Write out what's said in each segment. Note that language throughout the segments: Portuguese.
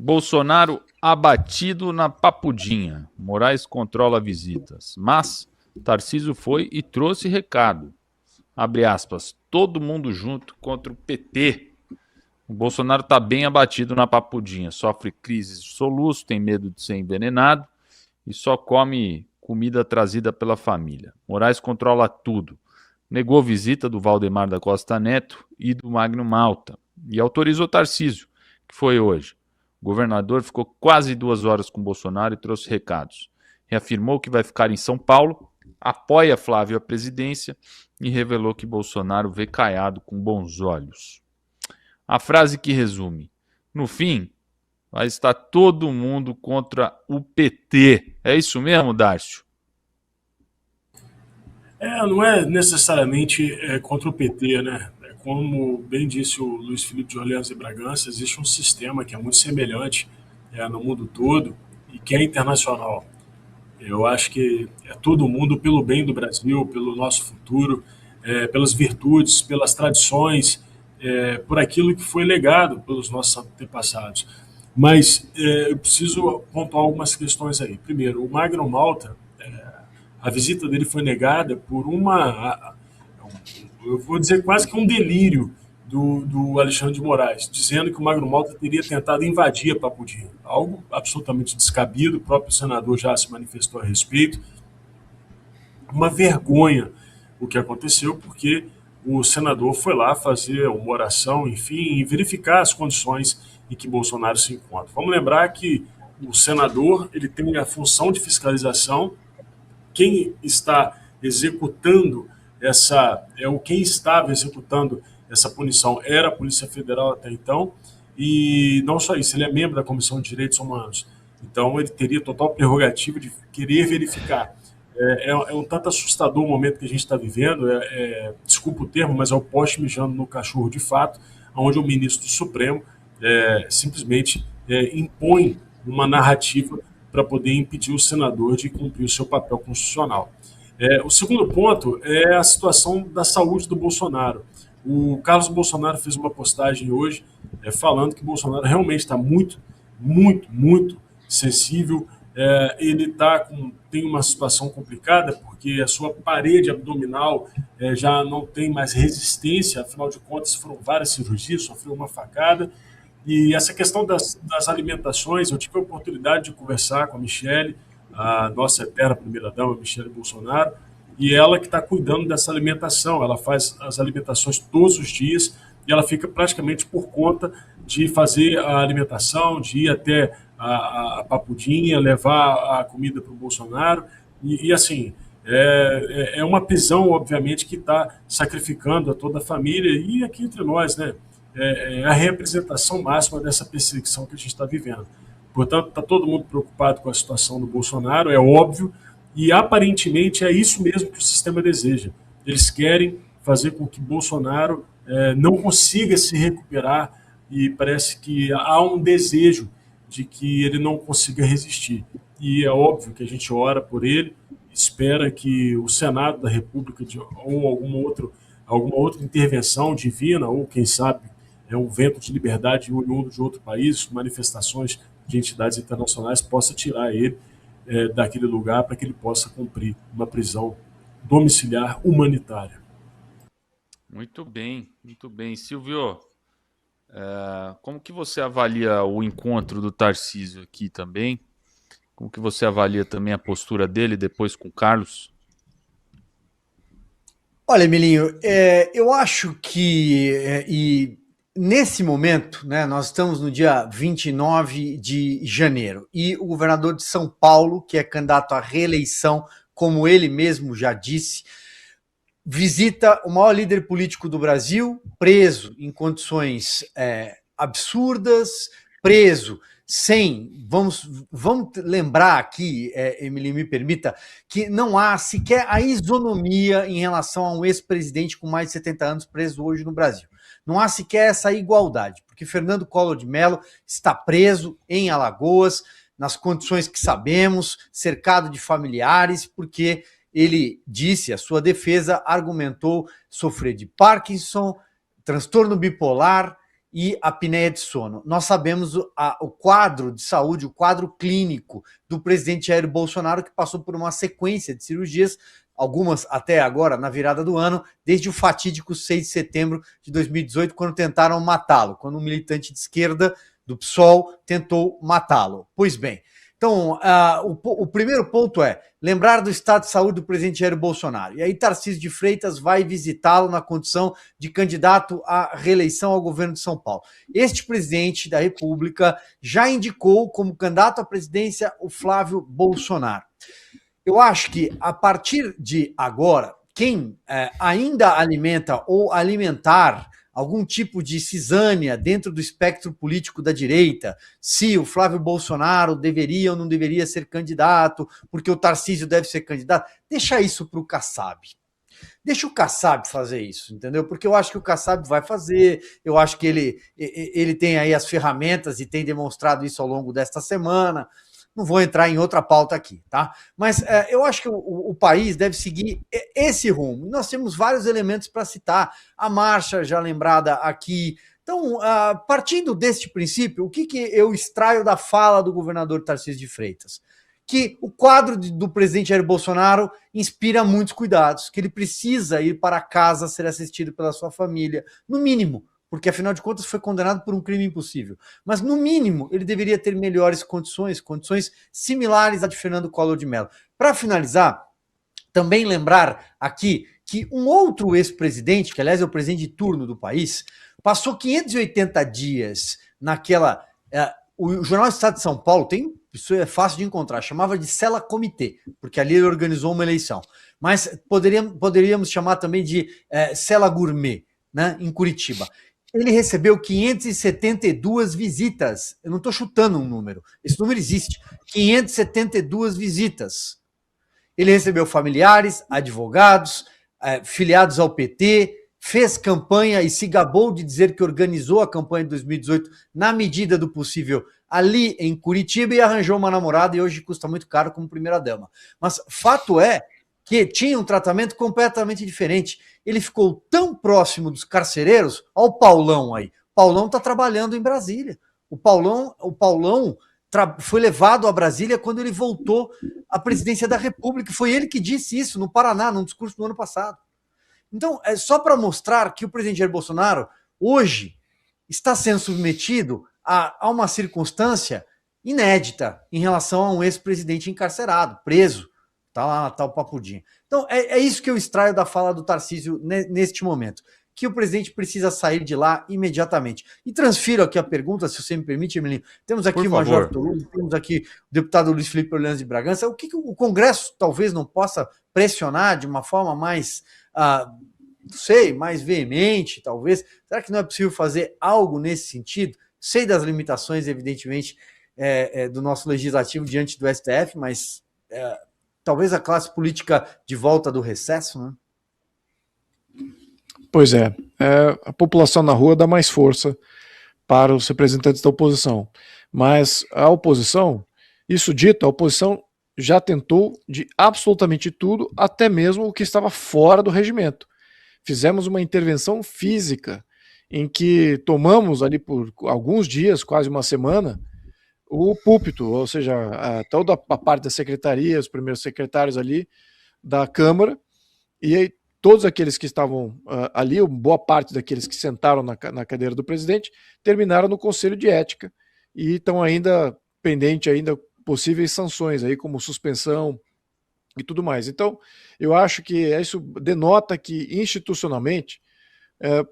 Bolsonaro abatido na Papudinha. Moraes controla visitas. Mas Tarcísio foi e trouxe recado. Abre aspas. Todo mundo junto contra o PT. O Bolsonaro está bem abatido na Papudinha. Sofre crises de soluço, tem medo de ser envenenado e só come comida trazida pela família. Moraes controla tudo. Negou visita do Valdemar da Costa Neto e do Magno Malta. E autorizou Tarcísio, que foi hoje. O governador ficou quase 2 horas com Bolsonaro e trouxe recados. Reafirmou que vai ficar em São Paulo, apoia Flávio à presidência e revelou que Bolsonaro vê Caiado com bons olhos. A frase que resume: no fim, vai estar todo mundo contra o PT. É isso mesmo, Dárcio? Não é necessariamente contra o PT, né? Como bem disse o Luiz Felipe de Orleans e Bragança, existe um sistema que é muito semelhante no mundo todo e que é internacional. Eu acho que é todo mundo pelo bem do Brasil, pelo nosso futuro, pelas virtudes, pelas tradições, por aquilo que foi legado pelos nossos antepassados. Mas eu preciso pontuar algumas questões aí. Primeiro, o Magno Malta, a visita dele foi negada por eu vou dizer quase que um delírio do Alexandre de Moraes, dizendo que o Magno Malta teria tentado invadir a Papudinha. Algo absolutamente descabido, o próprio senador já se manifestou a respeito. Uma vergonha o que aconteceu, porque o senador foi lá fazer uma oração, enfim, e verificar as condições em que Bolsonaro se encontra. Vamos lembrar que o senador ele tem a função de fiscalização. Quem está executando quem estava executando essa punição era a Polícia Federal até então, e não só isso, ele é membro da Comissão de Direitos Humanos, então ele teria total prerrogativa de querer verificar. É um tanto assustador o momento que a gente está vivendo, desculpa o termo, mas é o poste mijando no cachorro de fato, onde o ministro do Supremo simplesmente impõe uma narrativa para poder impedir o senador de cumprir o seu papel constitucional. O segundo ponto é a situação da saúde do Bolsonaro. O Carlos Bolsonaro fez uma postagem hoje falando que Bolsonaro realmente está muito, muito, muito sensível. Ele tem uma situação complicada porque a sua parede abdominal já não tem mais resistência, afinal de contas foram várias cirurgias, sofreu uma facada. E essa questão das alimentações, eu tive a oportunidade de conversar com a Michele, a nossa eterna primeira-dama, Michele Bolsonaro, e ela que está cuidando dessa alimentação. Ela faz as alimentações todos os dias e ela fica praticamente por conta de fazer a alimentação, de ir até a Papudinha, levar a comida para o Bolsonaro. E assim, é uma prisão, obviamente, que está sacrificando a toda a família e aqui entre nós, né? É a representação máxima dessa perseguição que a gente está vivendo. Portanto, está todo mundo preocupado com a situação do Bolsonaro, é óbvio, e aparentemente é isso mesmo que o sistema deseja. Eles querem fazer com que Bolsonaro não consiga se recuperar e parece que há um desejo de que ele não consiga resistir. E é óbvio que a gente ora por ele, espera que o Senado da República ou alguma outra intervenção divina, ou quem sabe um vento de liberdade oriundo de outro país, manifestações de entidades internacionais, possa tirar ele daquele lugar para que ele possa cumprir uma prisão domiciliar humanitária. Muito bem, muito bem. Silvio, como que você avalia o encontro do Tarcísio aqui também? Como que você avalia também a postura dele depois com o Carlos? Olha, Emilinho, eu acho que nesse momento, né, nós estamos no dia 29 de janeiro e o governador de São Paulo, que é candidato à reeleição, como ele mesmo já disse, visita o maior líder político do Brasil, preso em condições absurdas, preso sem... Vamos lembrar aqui, Emily, me permita, que não há sequer a isonomia em relação a um ex-presidente com mais de 70 anos preso hoje no Brasil. Não há sequer essa igualdade, porque Fernando Collor de Mello está preso em Alagoas, nas condições que sabemos, cercado de familiares, porque ele disse, a sua defesa argumentou sofrer de Parkinson, transtorno bipolar e apneia de sono. Nós sabemos o quadro de saúde, o quadro clínico do presidente Jair Bolsonaro, que passou por uma sequência de cirurgias, algumas até agora, na virada do ano, desde o fatídico 6 de setembro de 2018, quando tentaram matá-lo, quando um militante de esquerda do PSOL tentou matá-lo. Pois bem, então, o primeiro ponto é lembrar do estado de saúde do presidente Jair Bolsonaro. E aí Tarcísio de Freitas vai visitá-lo na condição de candidato à reeleição ao governo de São Paulo. Este presidente da República já indicou como candidato à presidência o Flávio Bolsonaro. Eu acho que, a partir de agora, quem ainda alimenta ou alimentar algum tipo de cisânia dentro do espectro político da direita, se o Flávio Bolsonaro deveria ou não deveria ser candidato, porque o Tarcísio deve ser candidato, deixa isso para o Kassab. Deixa o Kassab fazer isso, entendeu? Porque eu acho que o Kassab vai fazer, eu acho que ele tem aí as ferramentas e tem demonstrado isso ao longo desta semana. Não vou entrar em outra pauta aqui, tá? Mas eu acho que o país deve seguir esse rumo. Nós temos vários elementos para citar. A marcha já lembrada aqui. Então, partindo deste princípio, o que eu extraio da fala do governador Tarcísio de Freitas? Que o quadro do presidente Jair Bolsonaro inspira muitos cuidados, que ele precisa ir para casa ser assistido pela sua família, no mínimo, porque afinal de contas foi condenado por um crime impossível. Mas no mínimo ele deveria ter melhores condições similares à de Fernando Collor de Mello. Para finalizar, também lembrar aqui que um outro ex-presidente, que aliás é o presidente de turno do país, passou 580 dias naquela... o Jornal Estado de São Paulo tem, isso é fácil de encontrar, chamava de cela comitê, porque ali ele organizou uma eleição. Mas poderíamos chamar também de cela gourmet, né, em Curitiba. Ele recebeu 572 visitas. Eu não estou chutando um número. Esse número existe. 572 visitas. Ele recebeu familiares, advogados, filiados ao PT, fez campanha e se gabou de dizer que organizou a campanha de 2018 na medida do possível ali em Curitiba e arranjou uma namorada e hoje custa muito caro como primeira-dama. Mas fato é que tinha um tratamento completamente diferente. Ele ficou tão próximo dos carcereiros, olha o Paulão aí. O Paulão está trabalhando em Brasília. O Paulão foi levado a Brasília quando ele voltou à presidência da República. Foi ele que disse isso no Paraná, num discurso do ano passado. Então, é só para mostrar que o presidente Jair Bolsonaro, hoje, está sendo submetido a uma circunstância inédita em relação a um ex-presidente encarcerado, preso. Tá lá, tá o papudinho. Então, é isso que eu extraio da fala do Tarcísio neste momento, que o presidente precisa sair de lá imediatamente. E transfiro aqui a pergunta, se você me permite, Emelinho. Temos aqui o Major Toulouse, temos aqui o deputado Luiz Felipe Orleans de Bragança. O que o Congresso talvez não possa pressionar de uma forma mais, não sei, mais veemente, talvez? Será que não é possível fazer algo nesse sentido? Sei das limitações, evidentemente, do nosso legislativo diante do STF, mas... talvez a classe política de volta do recesso, né? Pois é, a população na rua dá mais força para os representantes da oposição, mas a oposição, isso dito, a oposição já tentou de absolutamente tudo, até mesmo o que estava fora do regimento. Fizemos uma intervenção física, em que tomamos ali por alguns dias, quase uma semana, o púlpito, ou seja, toda a parte da secretaria, os primeiros secretários ali da Câmara, e aí todos aqueles que estavam ali, boa parte daqueles que sentaram na cadeira do presidente, terminaram no Conselho de Ética e estão ainda pendente ainda possíveis sanções aí, como suspensão e tudo mais. Então, eu acho que isso denota que institucionalmente,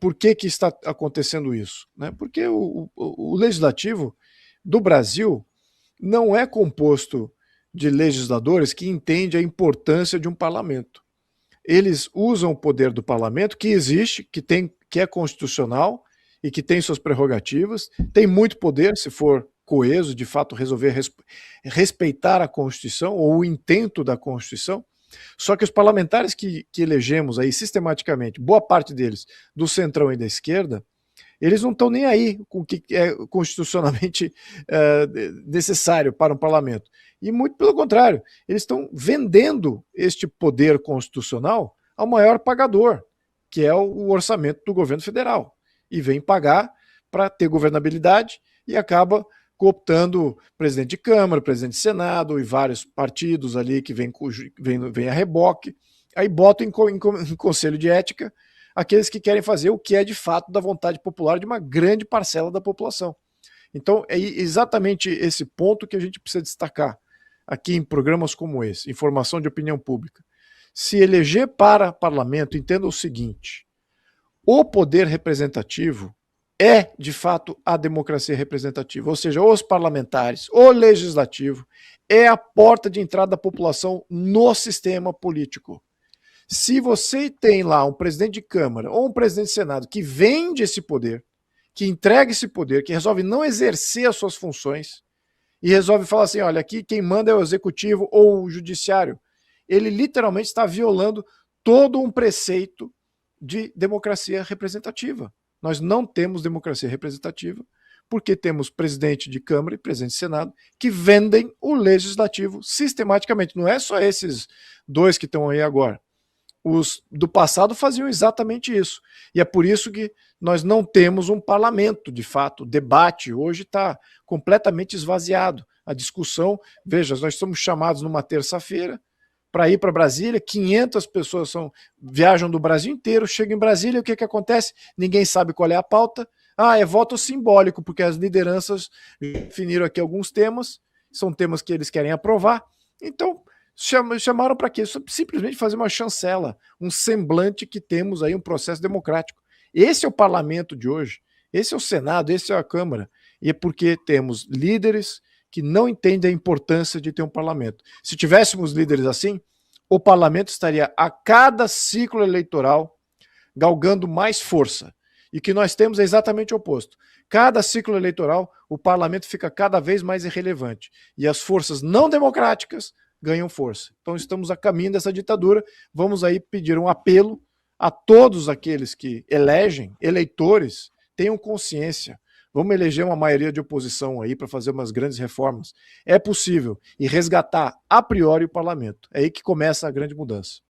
por que está acontecendo isso? Né? Porque o legislativo do Brasil não é composto de legisladores que entendem a importância de um parlamento. Eles usam o poder do parlamento, que existe, que é constitucional e que tem suas prerrogativas, tem muito poder, se for coeso, de fato resolver respeitar a Constituição ou o intento da Constituição. Só que os parlamentares que elegemos aí sistematicamente, boa parte deles do centrão e da esquerda, eles não estão nem aí com o que é constitucionalmente necessário para um parlamento. E muito pelo contrário, eles estão vendendo este poder constitucional ao maior pagador, que é o orçamento do governo federal. E vem pagar para ter governabilidade e acaba cooptando presidente de Câmara, presidente de Senado e vários partidos ali que vem a reboque. Aí botam em conselho de ética aqueles que querem fazer o que é de fato da vontade popular de uma grande parcela da população. Então é exatamente esse ponto que a gente precisa destacar aqui em programas como esse, informação de opinião pública. Se eleger para parlamento, entenda o seguinte: o poder representativo é, de fato, a democracia representativa, ou seja, os parlamentares, o legislativo, é a porta de entrada da população no sistema político. Se você tem lá um presidente de Câmara ou um presidente de Senado que vende esse poder, que entrega esse poder, que resolve não exercer as suas funções e resolve falar assim, olha, aqui quem manda é o executivo ou o judiciário, ele literalmente está violando todo um preceito de democracia representativa. Nós não temos democracia representativa porque temos presidente de Câmara e presidente de Senado que vendem o legislativo sistematicamente. Não é só esses dois que estão aí agora. Os do passado faziam exatamente isso. E é por isso que nós não temos um parlamento, de fato. O debate hoje está completamente esvaziado. A discussão, veja, nós somos chamados numa terça-feira para ir para Brasília, 500 pessoas viajam do Brasil inteiro, chegam em Brasília, o que acontece? Ninguém sabe qual é a pauta. É voto simbólico, porque as lideranças definiram aqui alguns temas, são temas que eles querem aprovar. Então, chamaram para quê? Simplesmente fazer uma chancela, um semblante que temos aí um processo democrático. Esse é o parlamento de hoje, esse é o Senado, esse é a Câmara, e é porque temos líderes que não entendem a importância de ter um parlamento. Se tivéssemos líderes assim, o parlamento estaria a cada ciclo eleitoral galgando mais força. E o que nós temos é exatamente o oposto. Cada ciclo eleitoral, o parlamento fica cada vez mais irrelevante. E as forças não democráticas ganham força. Então estamos a caminho dessa ditadura. Vamos aí pedir um apelo a todos aqueles que elegem, eleitores, tenham consciência. Vamos eleger uma maioria de oposição aí para fazer umas grandes reformas. É possível. E resgatar a priori o parlamento. É aí que começa a grande mudança.